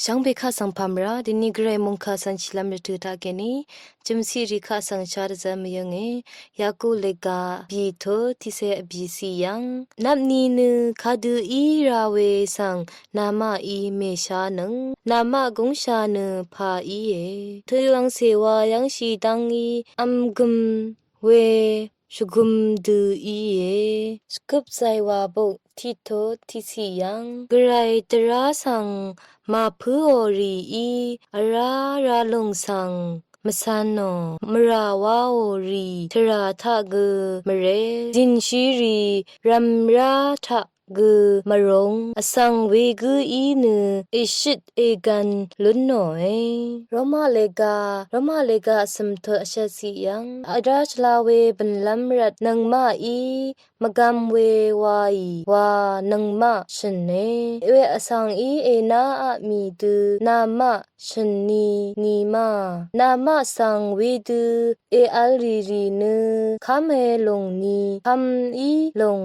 ช่างเบค่าสังพามราดินิเกรมุงค่าสังชิลามรตุตาเกนีจิมซีริค่าสังชาร์จามยังเงยากูเลกาบีโททิเซบีซียังนับนีนึคาดูอีราเวสังนามาอีเมชานังนามากงชานึพาอีเอเธอลังเสวายังชีตังอีอัมกุมเวชุกุมดูอีเอสกุปไซวาบุทิโททิสียังกรายตราสังมาพูออรีอีอาราราลงสังมะซานโนมราวาโอรีทราทะเกมเรจินชีรีรัมราทะเกมรงอสังเวกุอีนึอิชิตเอกันลุนโนเอรมาเลกาสัมโทอชะสียังอาดาชลาเวบันลัมรัดนังมาอีมะกัมเววาอีวานังมาชนเนเวอสังอีเอนาอะมีดูนามะชนนีนีมานามะสังเวดูเออัลรีรีเนคัมเฮลงนีคัมอีลง